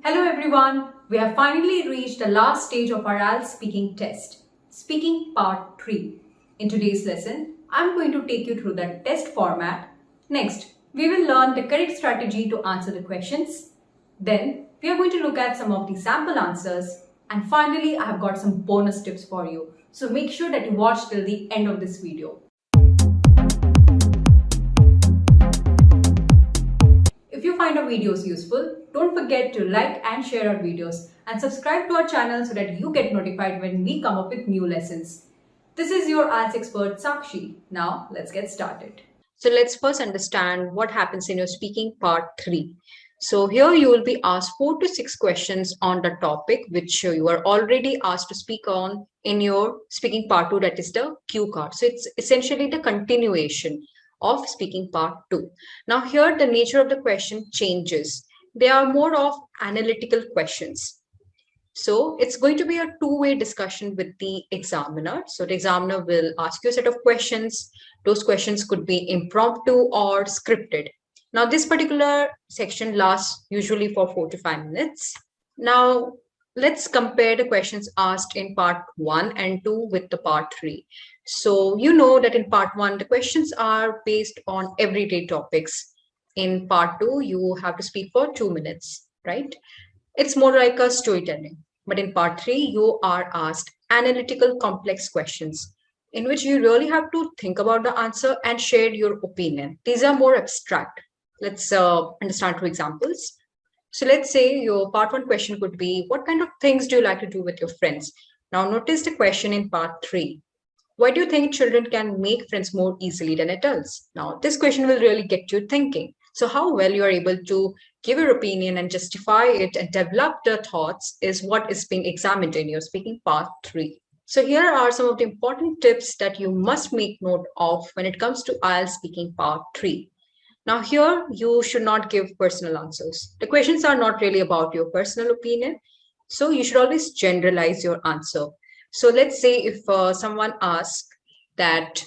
Hello everyone, we have finally reached the last stage of our IELTS speaking test, speaking part 3. In today's lesson, I'm going to take you through the test format. Next, we will learn the correct strategy to answer the questions. Then, we are going to look at some of the sample answers. And finally, I have got some bonus tips for you. So make sure that you watch till the end of this video. If you find our videos useful, don't forget to like and share our videos and subscribe to our channel so that you get notified when we come up with new lessons. This is your IELTS expert Sakshi. Now let's get started. So let's first understand what happens in your speaking part 3. So here you will be asked 4 to 6 questions on the topic which you are already asked to speak on in your speaking part 2, that is the cue card. So it's essentially the continuation of speaking part 2. Now here the nature of the question changes. They are more of analytical questions. So it's going to be a two-way discussion with the examiner. So the examiner will ask you a set of questions. Those questions could be impromptu or scripted. Now this particular section lasts usually for 4 to 5 minutes. Now let's compare the questions asked in part 1 and 2 with the part 3. So you know that in part 1, the questions are based on everyday topics. In part 2, you have to speak for 2 minutes, right? It's more like a storytelling. But in part 3, you are asked analytical complex questions in which you really have to think about the answer and share your opinion. These are more abstract. Let's understand 2 examples. So let's say your part 1 question could be, what kind of things do you like to do with your friends? Now notice the question in part 3. Why do you think children can make friends more easily than adults? Now this question will really get you thinking. So how well you are able to give your opinion and justify it and develop the thoughts is what is being examined in your speaking part 3. So here are some of the important tips that you must make note of when it comes to IELTS speaking part 3. Now here you should not give personal answers. The questions are not really about your personal opinion. So you should always generalize your answer. So let's say if someone asks that,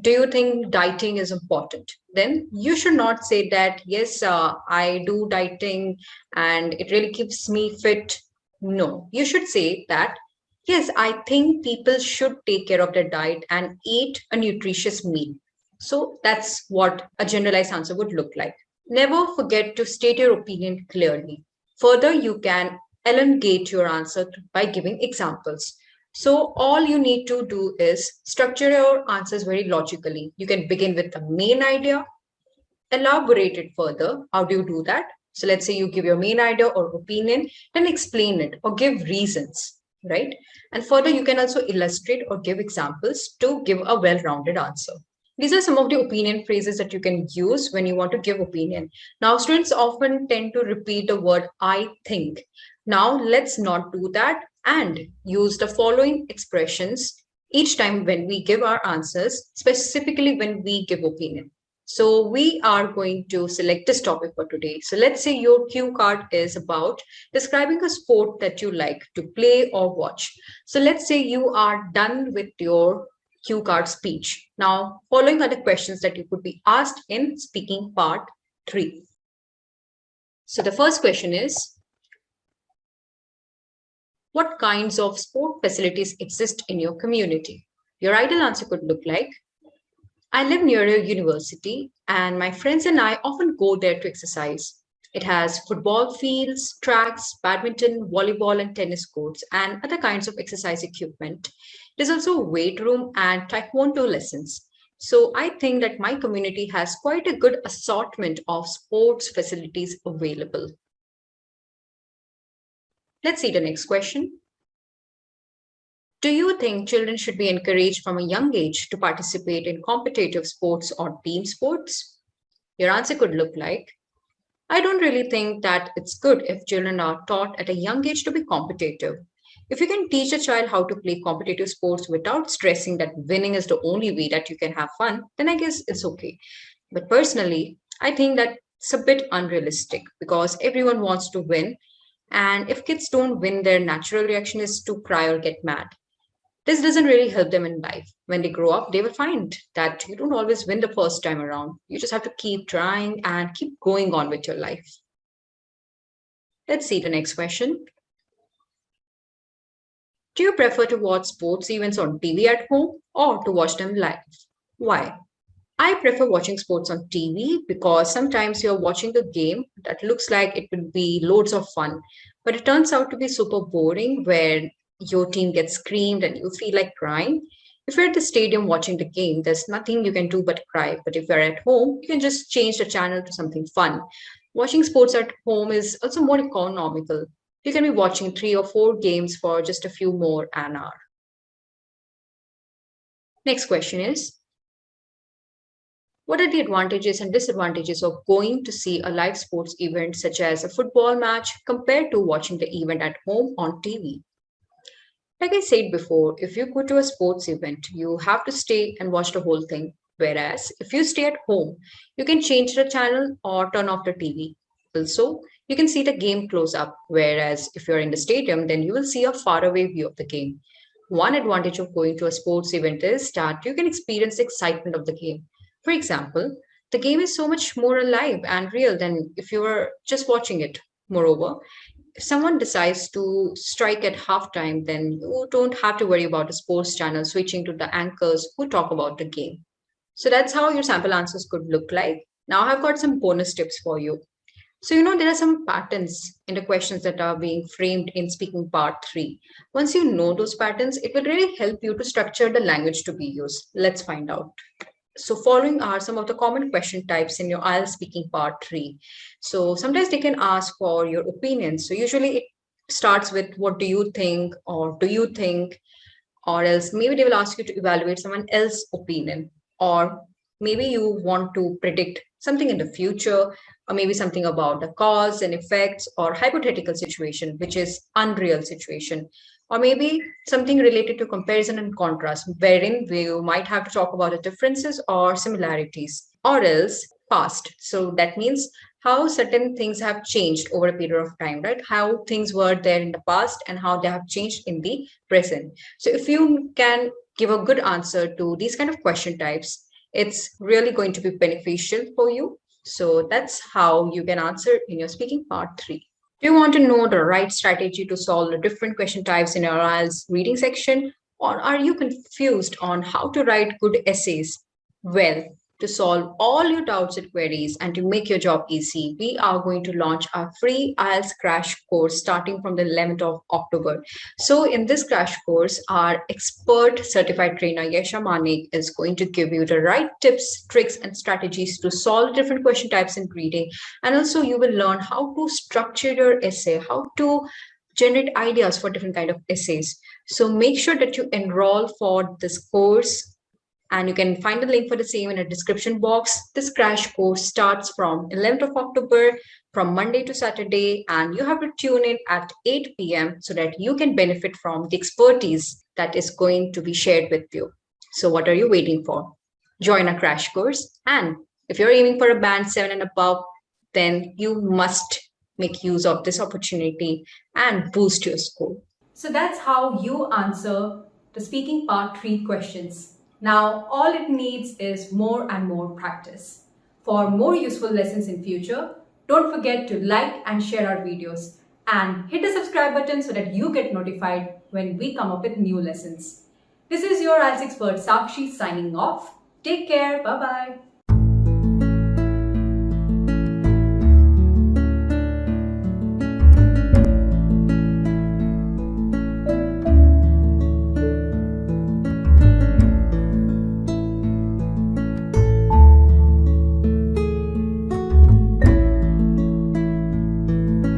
do you think dieting is important? Then you should not say that, yes, I do dieting and it really keeps me fit. No, you should say that, yes, I think people should take care of their diet and eat a nutritious meal. So that's what a generalized answer would look like. Never forget to state your opinion clearly. Further, you can elongate your answer by giving examples. So all you need to do is structure your answers very logically. You can begin with the main idea, elaborate it further. How do you do that? So let's say you give your main idea or opinion, then explain it or give reasons, right? And further, you can also illustrate or give examples to give a well-rounded answer. These are some of the opinion phrases that you can use when you want to give opinion. Now, students often tend to repeat the word I think. Now, let's not do that and use the following expressions each time when we give our answers, specifically when we give opinion. So we are going to select this topic for today. So let's say your cue card is about describing a sport that you like to play or watch. So let's say you are done with your cue card speech. Now, following are the questions that you could be asked in speaking part 3. So the first question is, what kinds of sport facilities exist in your community? Your ideal answer could look like, I live near a university and my friends and I often go there to exercise. It has football fields, tracks, badminton, volleyball and tennis courts and other kinds of exercise equipment. There's also a weight room and taekwondo lessons. So I think that my community has quite a good assortment of sports facilities available. Let's see the next question. Do you think children should be encouraged from a young age to participate in competitive sports or team sports? Your answer could look like, I don't really think that it's good if children are taught at a young age to be competitive. If you can teach a child how to play competitive sports without stressing that winning is the only way that you can have fun, then I guess it's okay. But personally, I think that it's a bit unrealistic because everyone wants to win. And if kids don't win, their natural reaction is to cry or get mad. This doesn't really help them in life. When they grow up, they will find that you don't always win the first time around. You just have to keep trying and keep going on with your life. Let's see the next question. Do you prefer to watch sports events on TV at home or to watch them live? Why? I prefer watching sports on TV because sometimes you're watching a game that looks like it would be loads of fun, but it turns out to be super boring where your team gets screamed and you feel like crying. If you're at the stadium watching the game, there's nothing you can do but cry. But if you're at home, you can just change the channel to something fun. Watching sports at home is also more economical. You can be watching 3 or 4 games for just a few more an hour. Next question is, what are the advantages and disadvantages of going to see a live sports event such as a football match compared to watching the event at home on TV? Like I said before, if you go to a sports event, you have to stay and watch the whole thing. Whereas if you stay at home, you can change the channel or turn off the TV. Also, you can see the game close up. Whereas if you're in the stadium, then you will see a faraway view of the game. One advantage of going to a sports event is that you can experience the excitement of the game. For example, the game is so much more alive and real than if you were just watching it. Moreover, if someone decides to strike at halftime, then you don't have to worry about a sports channel switching to the anchors who talk about the game. So that's how your sample answers could look like. Now I've got some bonus tips for you. So, there are some patterns in the questions that are being framed in speaking part 3. Once you know those patterns, it will really help you to structure the language to be used. Let's find out. So following are some of the common question types in your IELTS speaking part 3. So sometimes they can ask for your opinion. So usually it starts with what do you think or do you think, or else maybe they will ask you to evaluate someone else's opinion, or maybe you want to predict something in the future, or maybe something about the cause and effects or hypothetical situation, which is unreal situation, or maybe something related to comparison and contrast, wherein we might have to talk about the differences or similarities, or else past. So that means how certain things have changed over a period of time, right? How things were there in the past and how they have changed in the present. So if you can give a good answer to these kind of question types, it's really going to be beneficial for you. So that's how you can answer in your speaking part 3. Do you want to know the right strategy to solve the different question types in your IELTS reading section? Or are you confused on how to write good essays? Well, to solve all your doubts and queries and to make your job easy, we are going to launch our free IELTS crash course starting from the 11th of October. So in this crash course, our expert certified trainer Yesha Manik is going to give you the right tips, tricks, and strategies to solve different question types in reading. And also you will learn how to structure your essay, how to generate ideas for different kind of essays. So make sure that you enroll for this course, and you can find the link for the same in the description box. This crash course starts from 11th of October, from Monday to Saturday, and you have to tune in at 8 p.m. so that you can benefit from the expertise that is going to be shared with you. So what are you waiting for? Join a crash course, and if you're aiming for a band 7 and above, then you must make use of this opportunity and boost your score. So that's how you answer the speaking part 3 questions. Now, all it needs is more and more practice. For more useful lessons in future, don't forget to like and share our videos and hit the subscribe button so that you get notified when we come up with new lessons. This is your IELTS expert Sakshi signing off. Take care. Bye-bye.